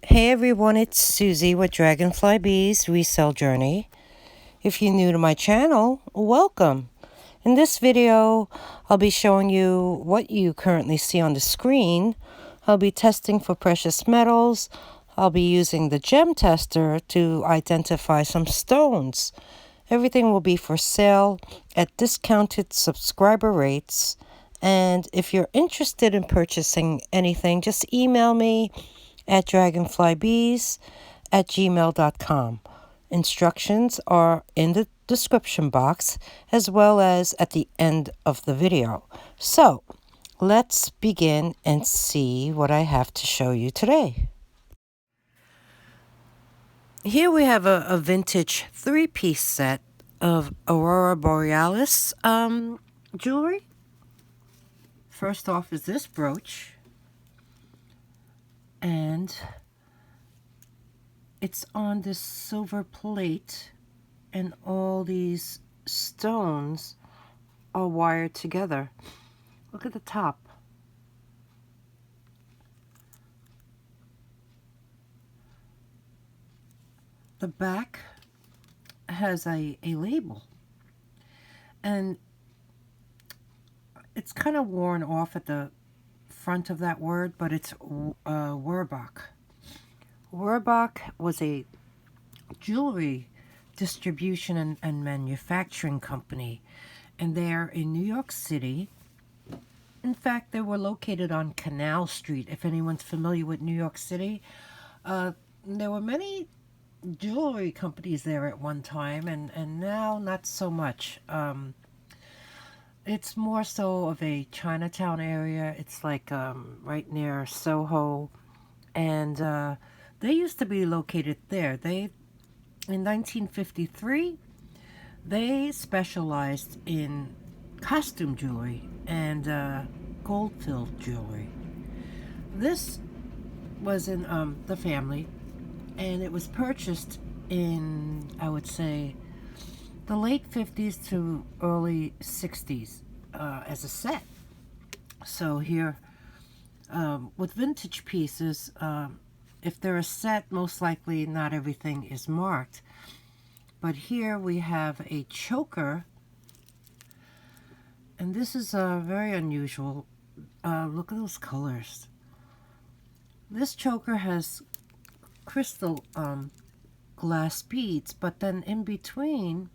Hey everyone, it's Susie with Dragonfly Bees Resale Journey. If you're new to my channel, welcome. In this video, I'll be showing you what you currently see on the screen. I'll be testing for precious metals. I'll be using the gem tester to identify some stones. Everything will be for sale at discounted subscriber rates. And if you're interested in purchasing anything, just email me at dragonflybees@gmail.com. Instructions are in the description box as well as at the end of the video. So let's begin and see what I have to show you today. Here we have a vintage 3-piece set of Aurora Borealis jewelry. First off is this brooch. And it's on this silver plate, and all these stones are wired together. Look at the top. The back has a label, and it's kind of worn off at the front of that word, but it's Werbach. Werbach was a jewelry distribution and manufacturing company, and they're in New York City. In fact, they were located on Canal Street, if anyone's familiar with New York City. There were many jewelry companies there at one time, and now not so much. It's more so of a Chinatown area. It's like right near Soho, and they used to be located there. In 1953, they specialized in costume jewelry and gold-filled jewelry. This was in the family, and it was purchased in, I would say, the late 50s to early 60s as a set. So here, with vintage pieces, if they're a set, most likely not everything is marked. But here we have a choker, and this is very unusual. Look at those colors. This choker has crystal glass beads, but then in between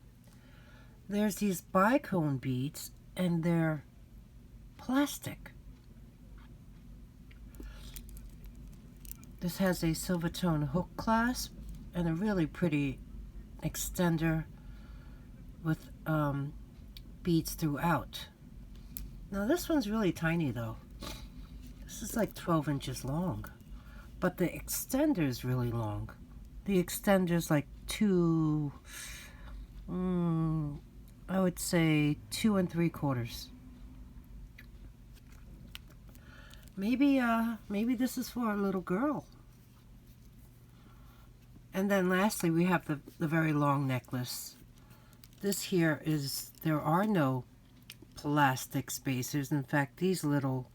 there's these bicone beads, and they're plastic. This has a silver tone hook clasp and a really pretty extender with beads throughout. Now this one's really tiny though. This is like 12 inches long, but the extender is really long. The extender's like I would say 2 3/4. Maybe this is for a little girl. And then lastly, we have the very long necklace. This here there are no plastic spacers. In fact, these little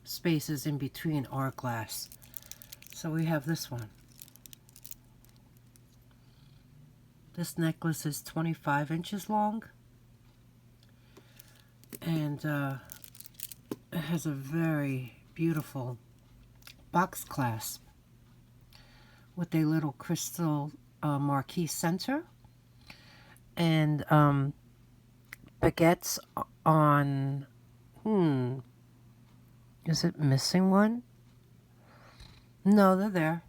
spaces in between are glass. So we have this one. This necklace is 25 inches long, and it has a very beautiful box clasp with a little crystal marquee center, and baguettes on, is it missing one? No, they're there.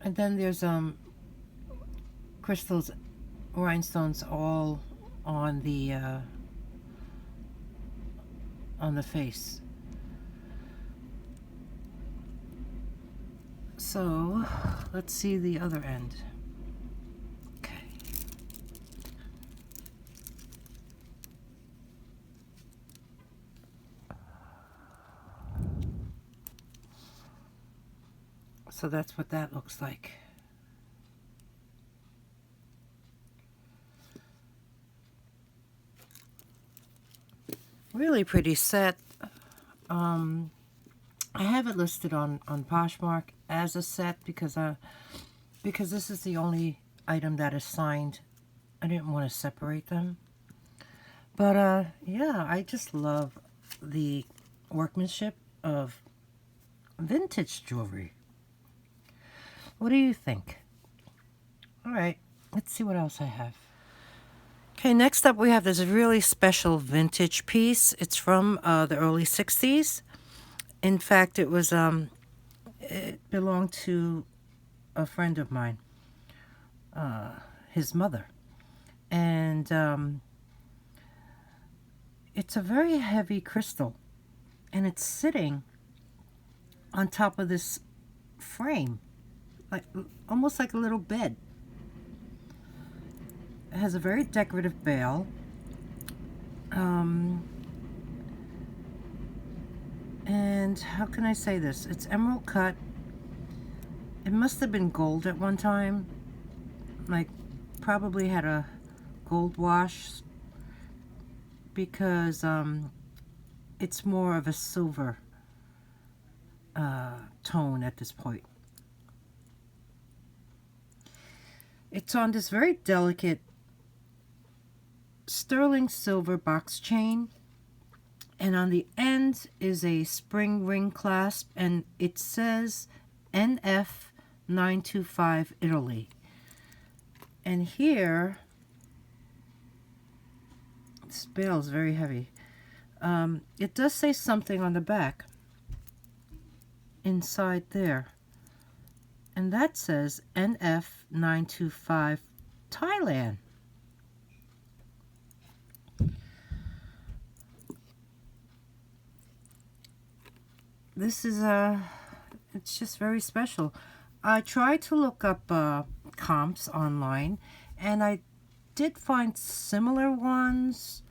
And then there's crystals, rhinestones all on the face. So let's see the other end. Okay. So that's what that looks like. Really pretty set. I have it listed on Poshmark as a set because this is the only item that is signed. I didn't want to separate them. But yeah, I just love the workmanship of vintage jewelry. What do you think? All right, let's see what else I have. Okay, next up we have this really special vintage piece. It's from the early 60s. In fact, it belonged to a friend of mine, his mother. And it's a very heavy crystal, and it's sitting on top of this frame, like almost like a little bed. It has a very decorative bail. And how can I say this? It's emerald cut. It must have been gold at one time. Like, probably had a gold wash, because it's more of a silver tone at this point. It's on this very delicate sterling silver box chain, and on the end is a spring ring clasp, and it says NF 925 Italy. And here, this bail is very heavy. It does say something on the back inside there, and that says NF 925 Thailand. This is it's just very special. I tried to look up comps online, and I did find similar ones,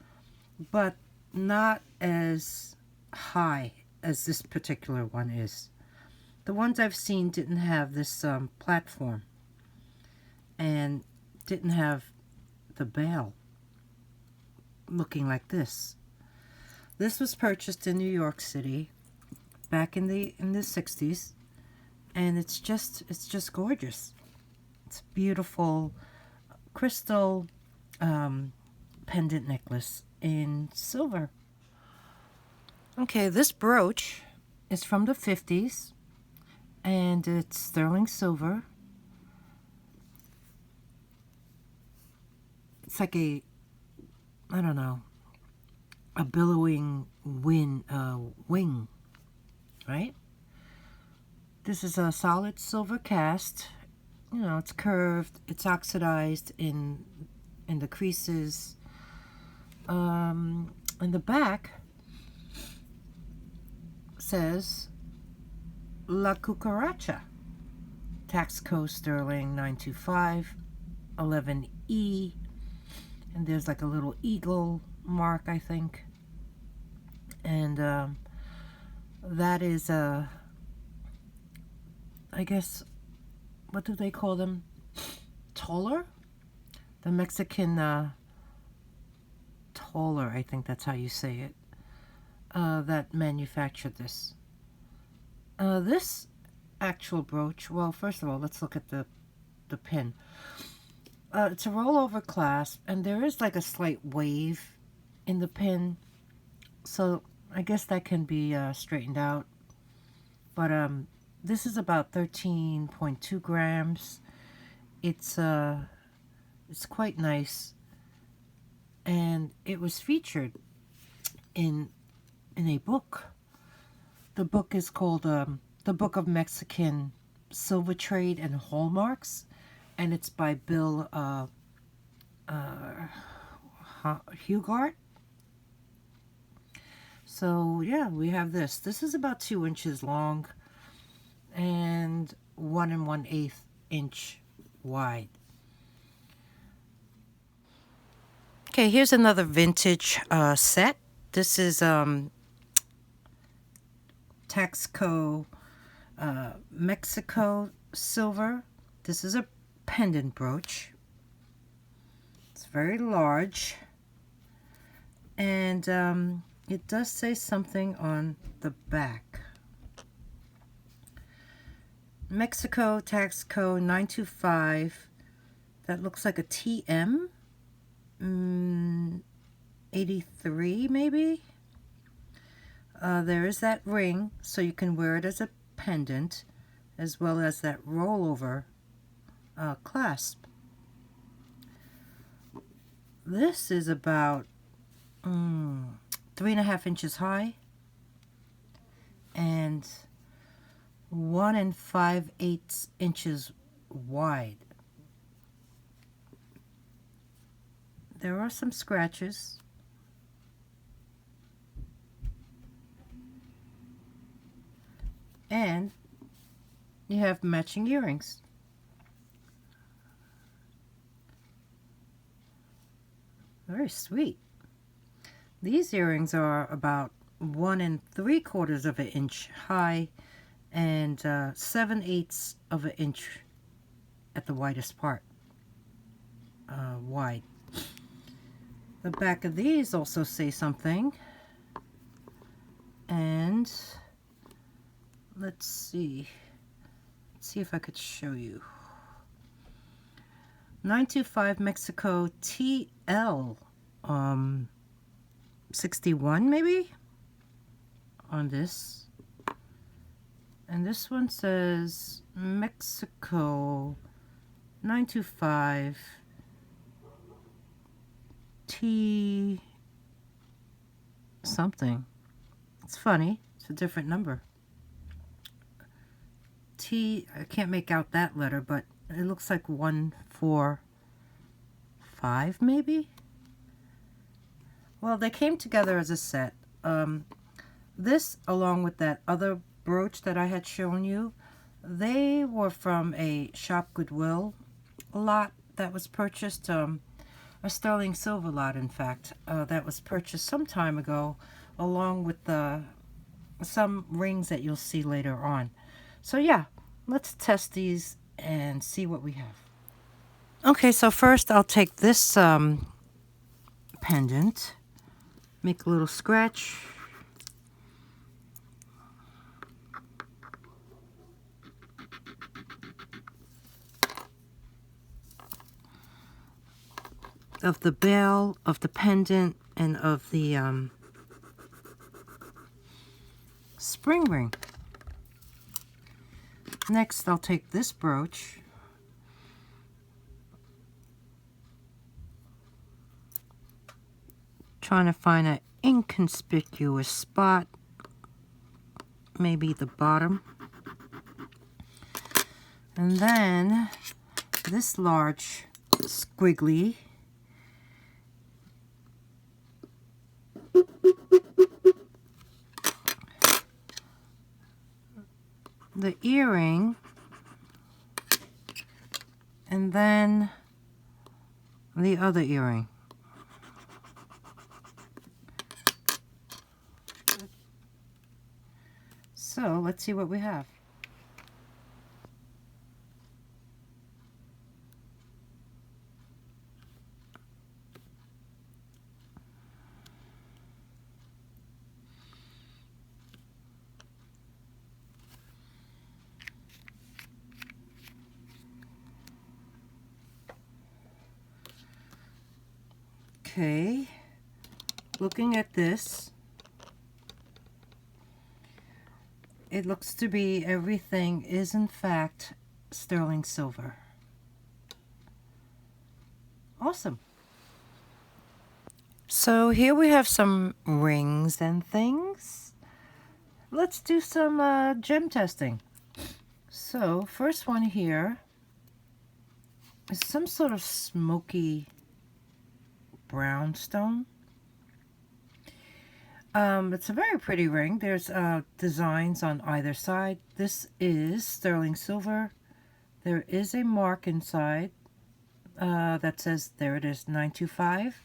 but not as high as this particular one is. The ones I've seen didn't have this platform, and didn't have the bail looking like this. This was purchased in New York City back in the 60s, and it's just gorgeous. It's a beautiful crystal pendant necklace in silver. Okay, this brooch is from the 50s, and it's sterling silver. It's like I don't know, a billowing wing, right? This is a solid silver cast. You know, it's curved, it's oxidized in the creases. And the back says La Cucaracha, TAXCO sterling 925 11E, and there's like a little eagle mark, I think. And that is I guess, what do they call them? Toller? The Mexican Toller, I think that's how you say it, that manufactured this. This actual brooch, well, first of all, let's look at the pin. It's a rollover clasp, and there is like a slight wave in the pin, so I guess that can be straightened out. But this is about 13.2 grams. It's quite nice, and it was featured in a book. The book is called The Book of Mexican Silver Trade and Hallmarks, and it's by Bill Hugart. So yeah, we have this. This is about 2 inches long and 1 1/8 inch wide. Okay, here's another vintage set. This is TAXCO Mexico silver. This is a pendant brooch. It's very large, and it does say something on the back. Mexico, TAXCO 925. That looks like a TM. 83 maybe? There is that ring, so you can wear it as a pendant, as well as that rollover clasp. This is about 3.5 inches high and 1 5/8 inches wide. There are some scratches. And you have matching earrings. Very sweet. These earrings are about 1 3/4 of an inch high and 7/8 of an inch at the widest part, wide. The back of these also say something, and let's see if I could show you. 925 Mexico TL 61 maybe on this, and this one says Mexico 925 T something. It's funny, it's a different number. T, I can't make out that letter, but it looks like 1 4 5 maybe. Well, they came together as a set. This, along with that other brooch that I had shown you, they were from a Shop Goodwill lot that was purchased, a sterling silver lot, in fact, that was purchased some time ago, along with some rings that you'll see later on. So yeah, let's test these and see what we have. Okay, so first I'll take this pendant, make a little scratch. Of the bell, of the pendant, and of the spring ring. Next, I'll take this brooch, trying to find an inconspicuous spot, maybe the bottom. And then this large squiggly. The earring, and then the other earring. So let's see what we have. Okay, looking at this, it looks to be everything is in fact sterling silver. Awesome. So here we have some rings and things. Let's do some gem testing. So first one here is some sort of smoky brown stone. It's a very pretty ring. There's designs on either side. This is sterling silver. There is a mark inside that says, there it is, 925.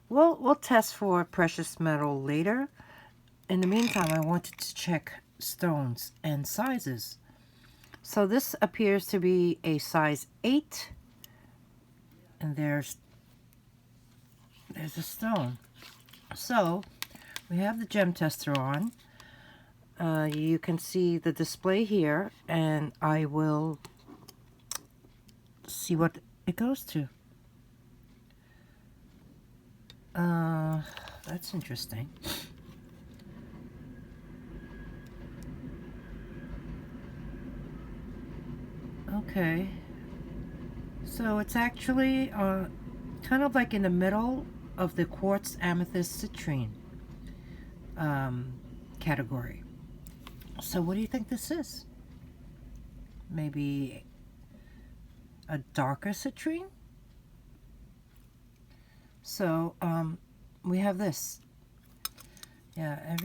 We'll test for precious metal later. In the meantime, I wanted to check stones and sizes. So this appears to be a size 8, and there's a stone. So we have the gem tester on. You can see the display here, and I will see what it goes to. That's interesting. Okay. So it's actually kind of like in the middle of the quartz amethyst citrine category. So what do you think this is? Maybe a darker citrine? So we have this. Yeah,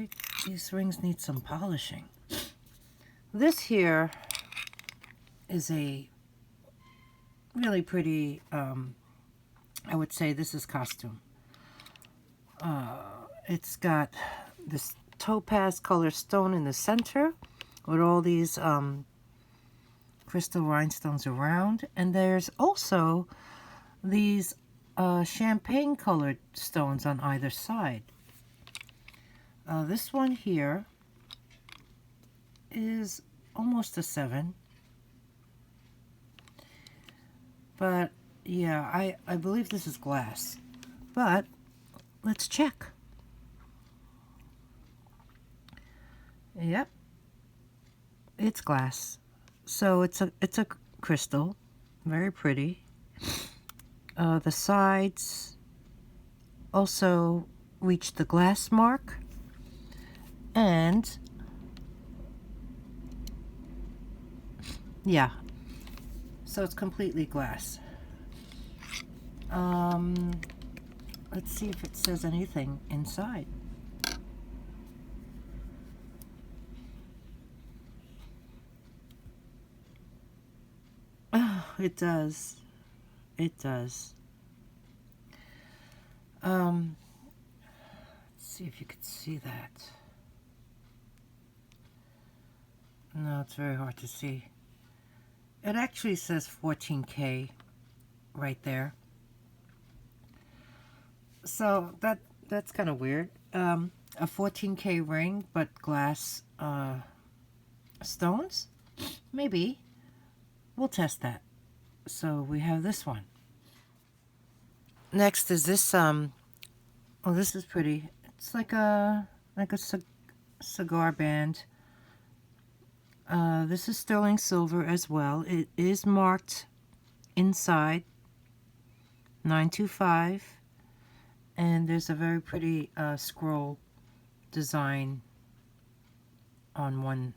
these rings need some polishing. This here is a really pretty, I would say this is costume. It's got this topaz color stone in the center with all these crystal rhinestones around, and there's also these champagne colored stones on either side. This one here is almost a 7, but yeah, I believe this is glass, but let's check. Yep, it's glass. So it's a crystal, very pretty. The sides also reach the glass mark, and yeah, so it's completely glass. Let's see if it says anything inside. Oh, it does. It does. Let's see if you could see that. No, it's very hard to see. It actually says 14K right there. So that's kind of weird. A 14K ring, but glass stones? Maybe. We'll test that. So we have this one. Next is this, oh, this is pretty. It's like a cigar band. This is sterling silver as well. It is marked inside 925, and there's a very pretty scroll design on one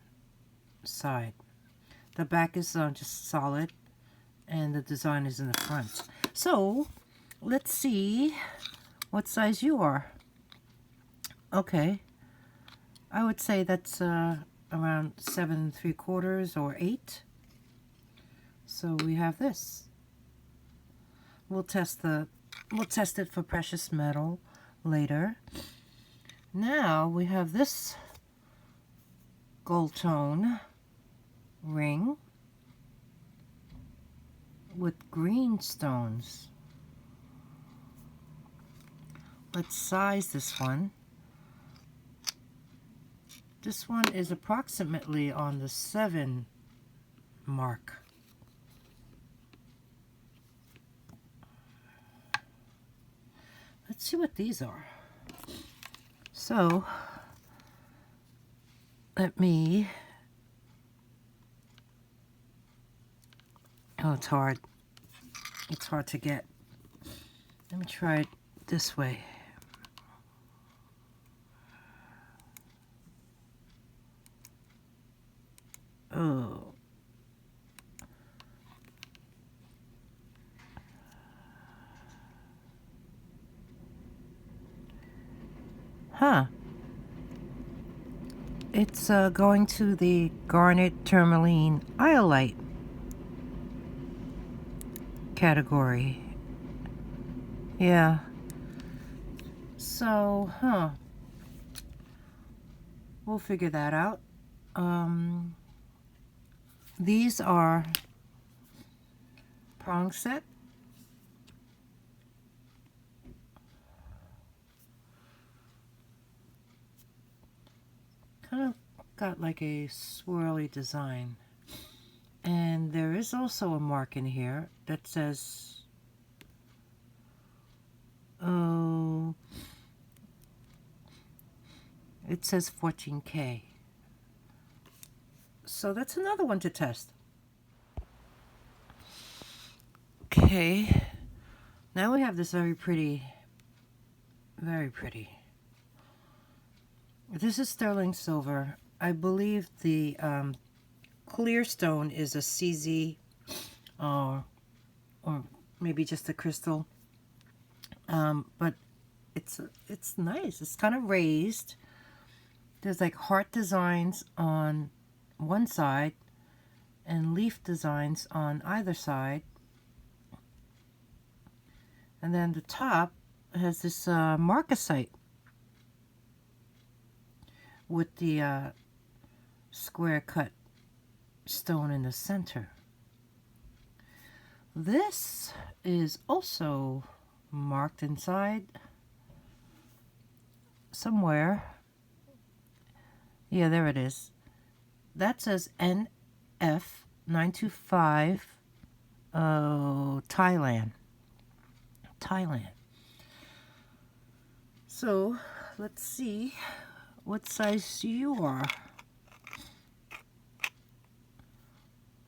side. The back is just solid, and the design is in the front. So let's see what size you are. Okay, I would say that's around 7 3/4 or 8. So we have this. We'll test it for precious metal later. Now we have this gold tone ring with green stones. Let's size this one. This one is approximately on the 7 mark. Let's see what these are. So let me, oh, it's hard. It's hard to get. Let me try it this way. Oh. Huh. It's going to the garnet tourmaline iolite category. Yeah. So, we'll figure that out. These are prong set. kind of got like a swirly design. And there is also a mark in here that says, oh, it says 14K. So that's another one to test. Okay, now we have this very pretty, very pretty. This is sterling silver. I believe the clear stone is a CZ, or maybe just a crystal. But it's nice. It's kind of raised. There's like heart designs on one side and leaf designs on either side. And then the top has this marcasite with the square cut stone in the center. This is also marked inside somewhere. Yeah, there it is. That says NF925, Thailand. So let's see what size you are.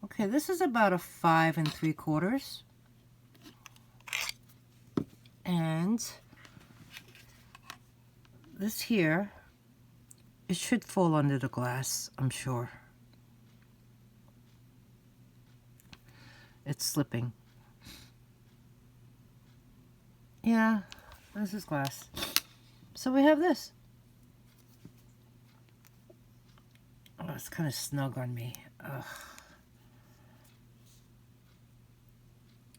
Okay, this is about a 5 3/4. And this here, it should fall under the glass, I'm sure. It's slipping. Yeah, this is glass. So we have this. Oh, it's kind of snug on me. Ugh.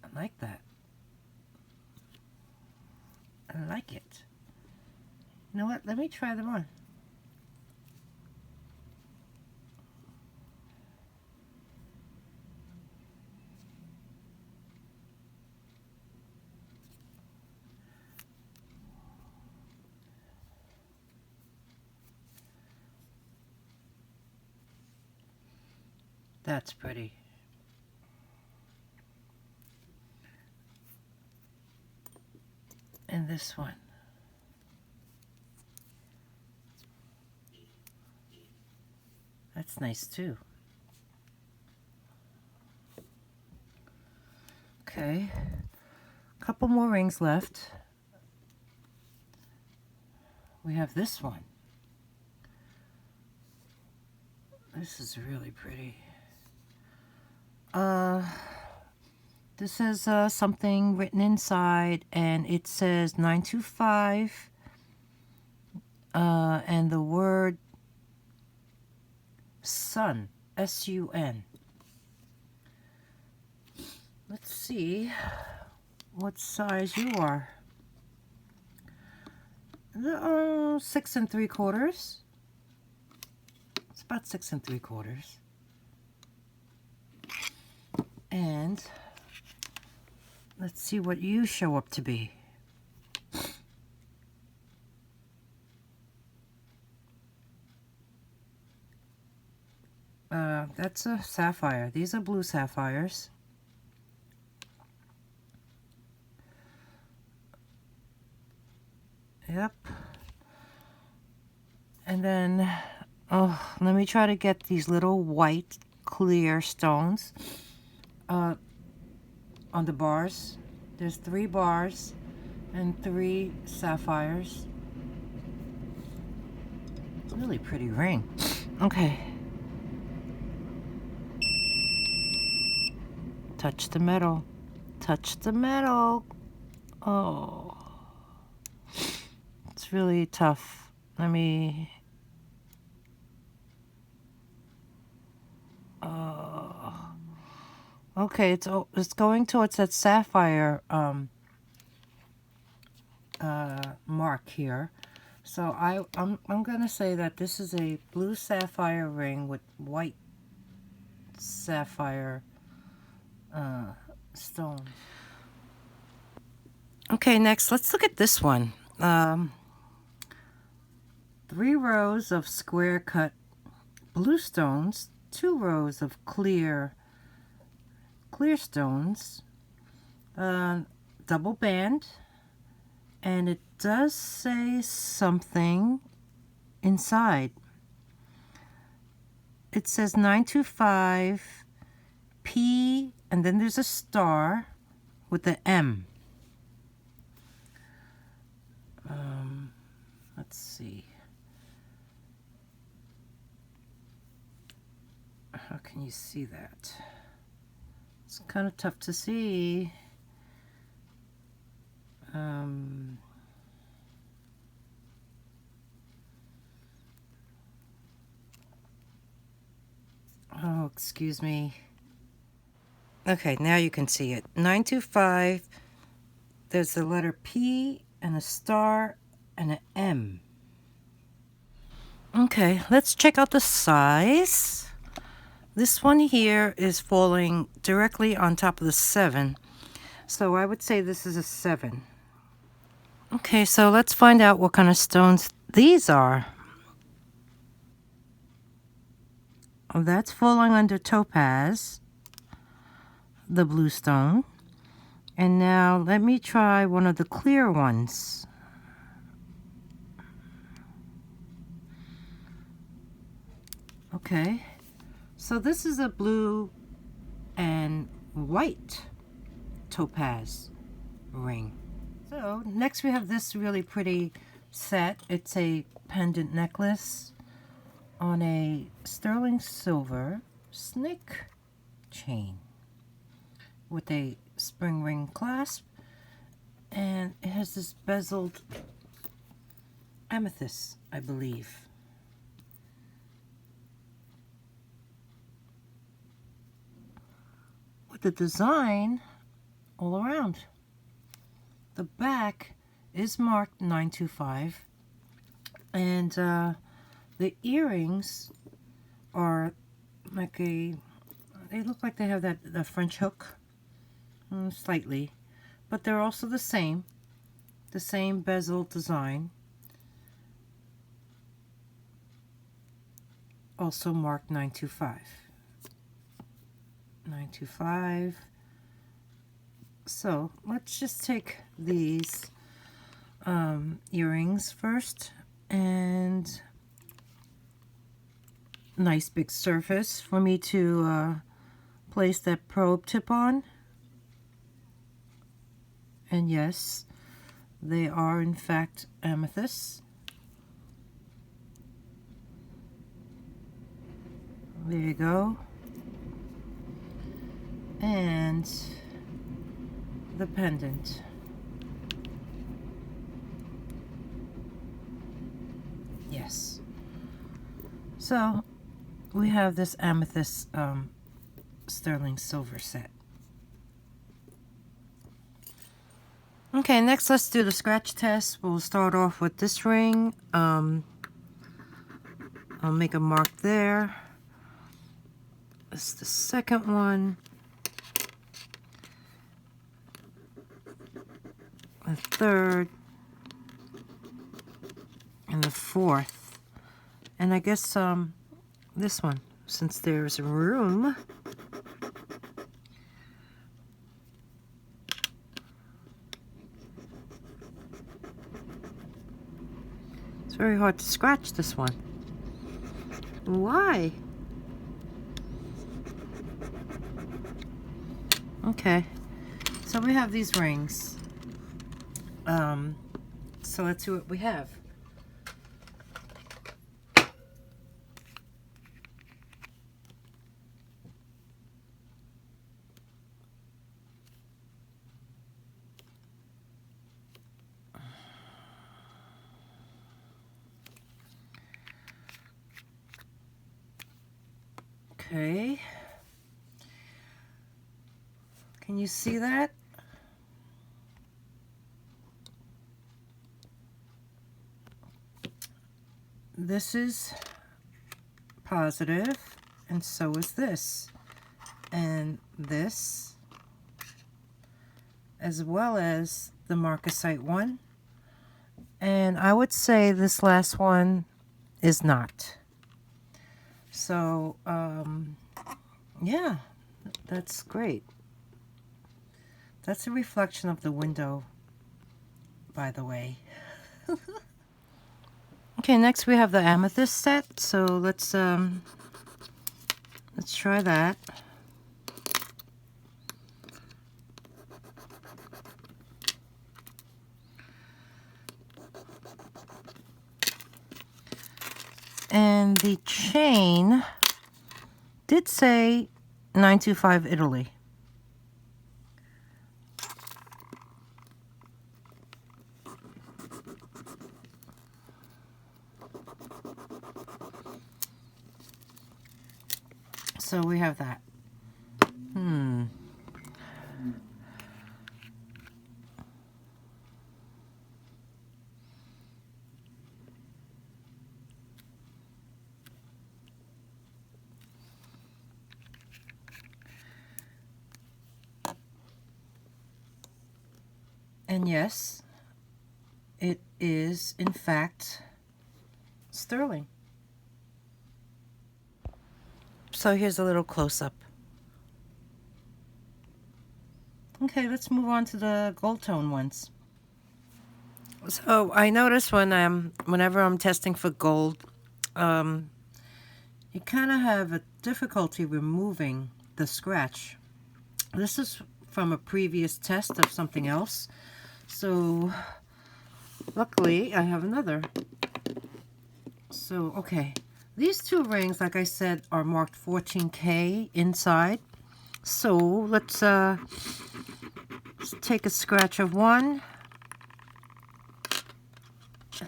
I like that. I like it. You know what? Let me try them on. That's pretty. And this one. That's nice too. Okay. A couple more rings left. We have this one. This is really pretty. This has something written inside, and it says 925, and the word sun, S-U-N. Let's see what size you are. 6 3/4. It's about 6 3/4. And let's see what you show up to be. That's a sapphire. These are blue sapphires. Yep. And then, oh, let me try to get these little white clear stones on the bars. There's 3 bars and 3 sapphires. Really pretty ring. Okay. Touch the metal. Touch the metal. Oh. It's really tough. Let me... Okay, it's going towards that sapphire mark here. So I'm gonna say that this is a blue sapphire ring with white sapphire stone. Okay, next let's look at this one. 3 rows of square cut blue stones, 2 rows of clear stones, double band, and it does say something inside. It says 925 P, and then there's a star with the M. Let's see. How can you see that? It's kind of tough to see. Oh, excuse me. Okay, now you can see it. 925. There's the letter P and a star and an M. Okay, let's check out the size. This one here is falling directly on top of the 7. So I would say this is a 7. Okay, so let's find out what kind of stones these are. Oh, that's falling under topaz, the blue stone. And now let me try one of the clear ones. Okay, so this is a blue and white topaz ring. So next we have this really pretty set. It's a pendant necklace on a sterling silver snake chain with a spring ring clasp, and it has this bezeled amethyst, I believe. With the design all around. The back is marked 925, and the earrings are like they look like they have the French hook, slightly, but they're also the same bezel design, also marked 925. 925. So let's just take these earrings first, and nice big surface for me to place that probe tip on. And yes, they are in fact amethyst. There you go. And the pendant. Yes. So we have this amethyst sterling silver set. Okay, next let's do the scratch test. We'll start off with this ring. I'll make a mark there. This is the second one. The third. And the fourth. And I guess this one, since there's room. It's very hard to scratch this one. Why? Okay, so we have these rings. So let's see what we have. Okay. Can you see that? This is positive, and so is this. And this, as well as the marcasite one. And I would say this last one is not. So, yeah, that's great. That's a reflection of the window, by the way. Okay, next we have the amethyst set. So let's try that. And the chain did say 925 Italy. So we have that. And yes, it is in fact sterling. So here's a little close-up. Okay, let's move on to the gold tone ones. So I notice whenever I'm testing for gold, you kind of have a difficulty removing the scratch. This is from a previous test of something else. So luckily I have another. So, okay. These two rings, like I said, are marked 14K inside. So let's take a scratch of one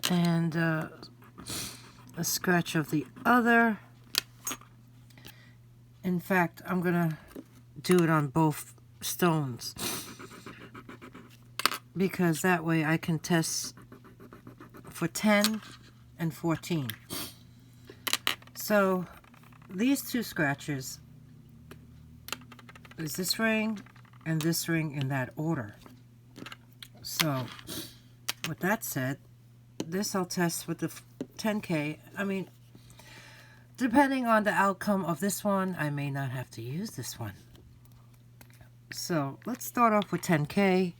and a scratch of the other. In fact, I'm gonna do it on both stones because that way I can test for 10 and 14. So these two scratches is this ring and this ring in that order. So with that said, this I'll test with the 10K. I mean, depending on the outcome of this one, I may not have to use this one. So let's start off with 10K.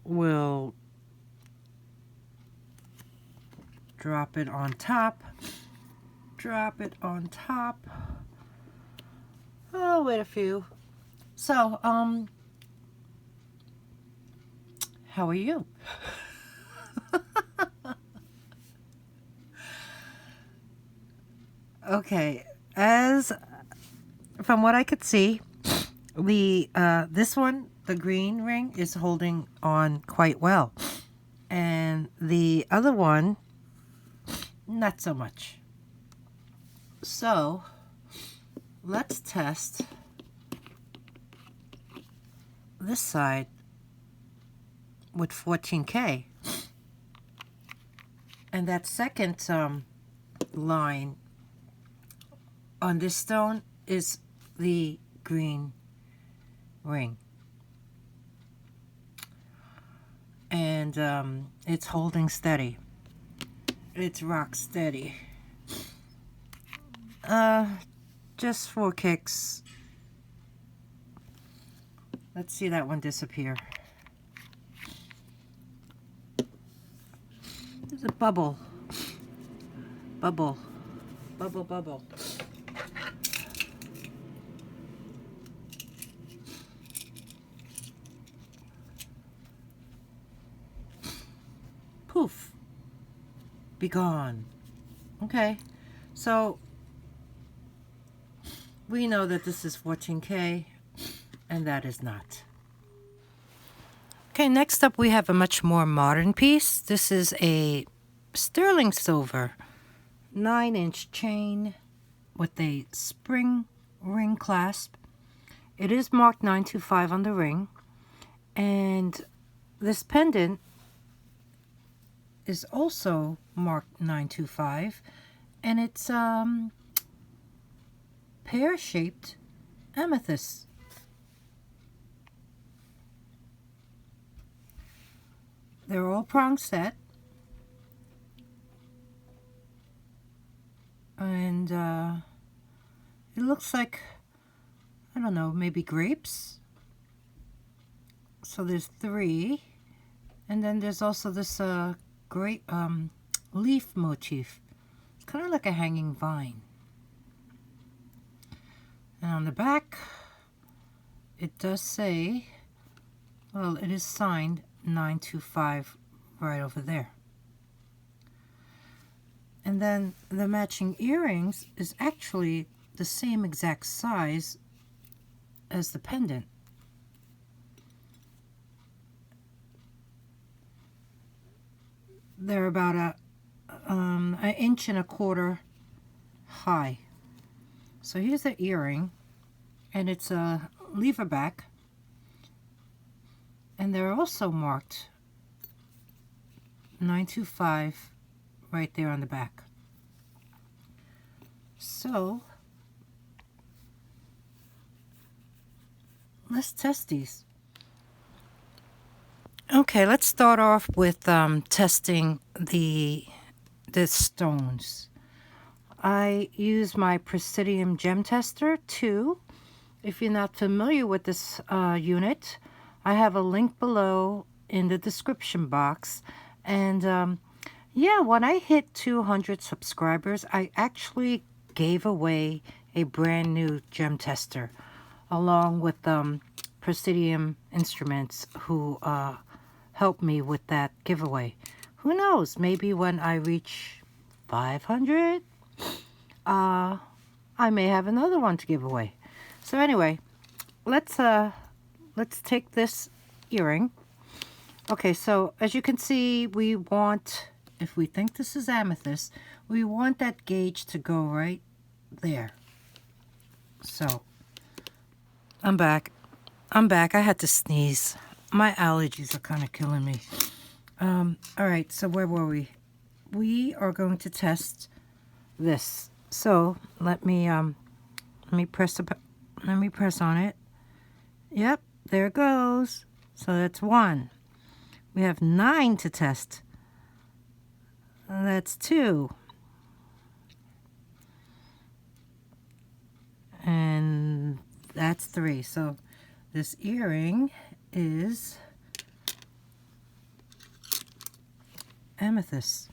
We'll drop it on top. Drop it on top. Oh, wait a few. So, how are you? Okay, as from what I could see, the this one, the green ring, is holding on quite well, and the other one, not so much. So let's test this side with 14K, and that second line on this stone is the green ring, and it's holding steady. It's rock steady. Just for kicks, let's see that one disappear. There's a bubble. Bubble. Bubble, bubble. Poof. Be gone. Okay. So we know that this is 14K and that is not. Okay, next up we have a much more modern piece. This is a sterling silver 9-inch chain with a spring ring clasp. It is marked 925 on the ring, and this pendant is also marked 925, and it's pear-shaped amethyst. They're all prong set. And it looks like, I don't know, maybe grapes. So there's 3. And then there's also this great leaf motif. It's kind of like a hanging vine. And on the back, it does say, well, it is signed 925 right over there. And then the matching earrings is actually the same exact size as the pendant. They're about an inch and a quarter high. So here's the earring, and it's a lever back, and they're also marked 925 right there on the back. So let's test these. Okay, let's start off with testing the stones. I use my Presidium Gem Tester 2. If you're not familiar with this unit, I have a link below in the description box. And yeah, when I hit 200 subscribers, I actually gave away a brand new gem tester along with Presidium Instruments, who helped me with that giveaway. Who knows, maybe when I reach 500, I may have another one to give away. So anyway, let's take this earring. Okay, so as you can see, we want, if we think this is amethyst, we want that gauge to go right there. So I'm back. I had to sneeze. My allergies are kind of killing me. All right, so where were we? We are going to test this. So let me press on it. Yep, there it goes. So that's 1. We have 9 to test. That's 2. And that's 3. So this earring is amethyst.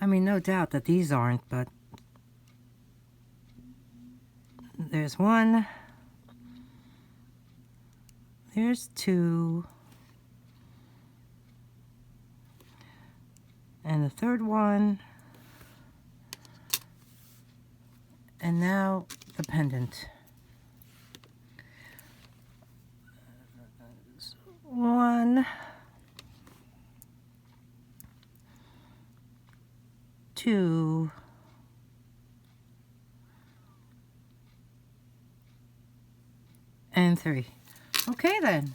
I mean, no doubt that these aren't, but there's 1. There's 2. And the third one. And now the pendant. 1, 2, and 3. Okay then.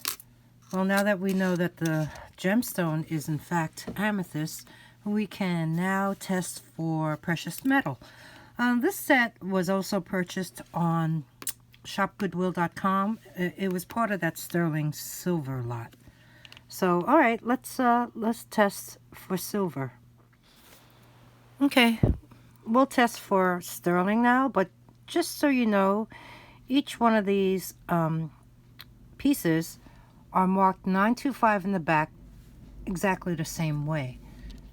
Well, now that we know that the gemstone is in fact amethyst, we can now test for precious metal. This set was also purchased on shopgoodwill.com. It was part of that sterling silver lot. So, all right, let's test for silver. Okay, we'll test for sterling now, but just so you know, each one of these pieces are marked 925 in the back, exactly the same way.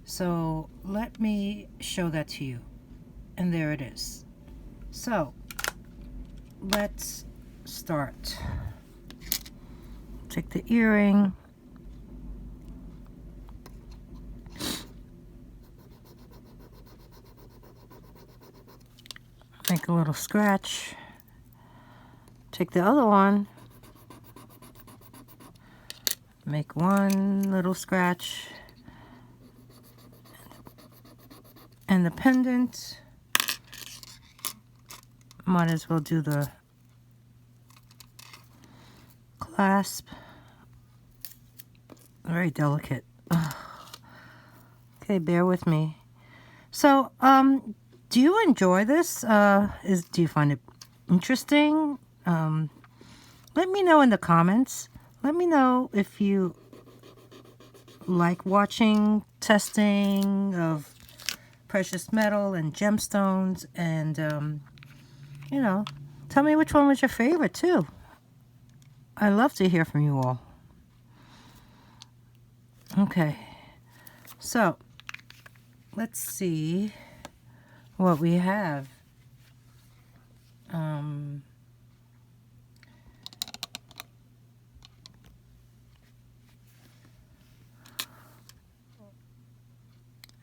So let me show that to you. And there it is. So let's start. Take the earring. Make a little scratch. Take the other one. Make one little scratch. And the pendant, might as well do the clasp. Very delicate. Ugh. Okay, bear with me. So, do you enjoy this? Do you find it interesting? Let me know in the comments. Let me know if you like watching testing of precious metal and gemstones, and you know, tell me which one was your favorite too. I love to hear from you all. Okay, so let's see what we have.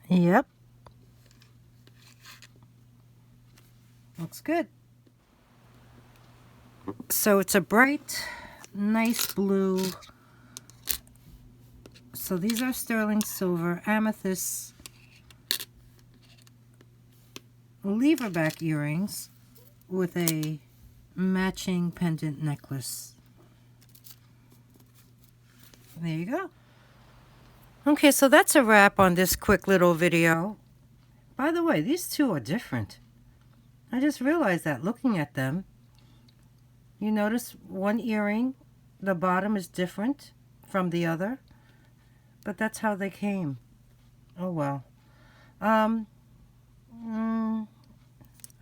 Yep. Looks good. So it's a bright, nice blue. So these are sterling silver, amethyst, leverback earrings with a matching pendant necklace. There you go. Okay, so that's a wrap on this quick little video. By the way, these two are different. I just realized that looking at them. You notice one earring, the bottom is different from the other, but that's how they came. Oh well. All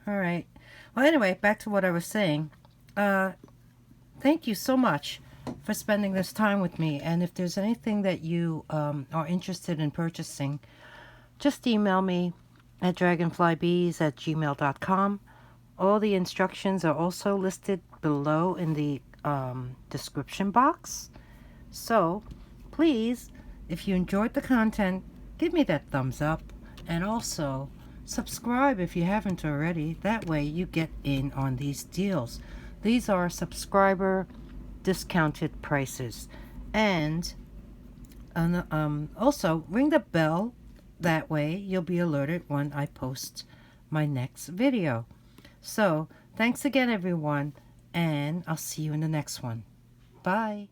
right. Well, anyway, back to what I was saying. Thank you so much for spending this time with me. And if there's anything that you are interested in purchasing, just email me at dragonflybees@gmail.com. All the instructions are also listed below in the description box. So please, if you enjoyed the content, give me that thumbs up, and also subscribe if you haven't already. That way you get in on these deals. These are subscriber discounted prices. And also ring the bell. That way you'll be alerted when I post my next video. So thanks again, everyone, and I'll see you in the next one. Bye.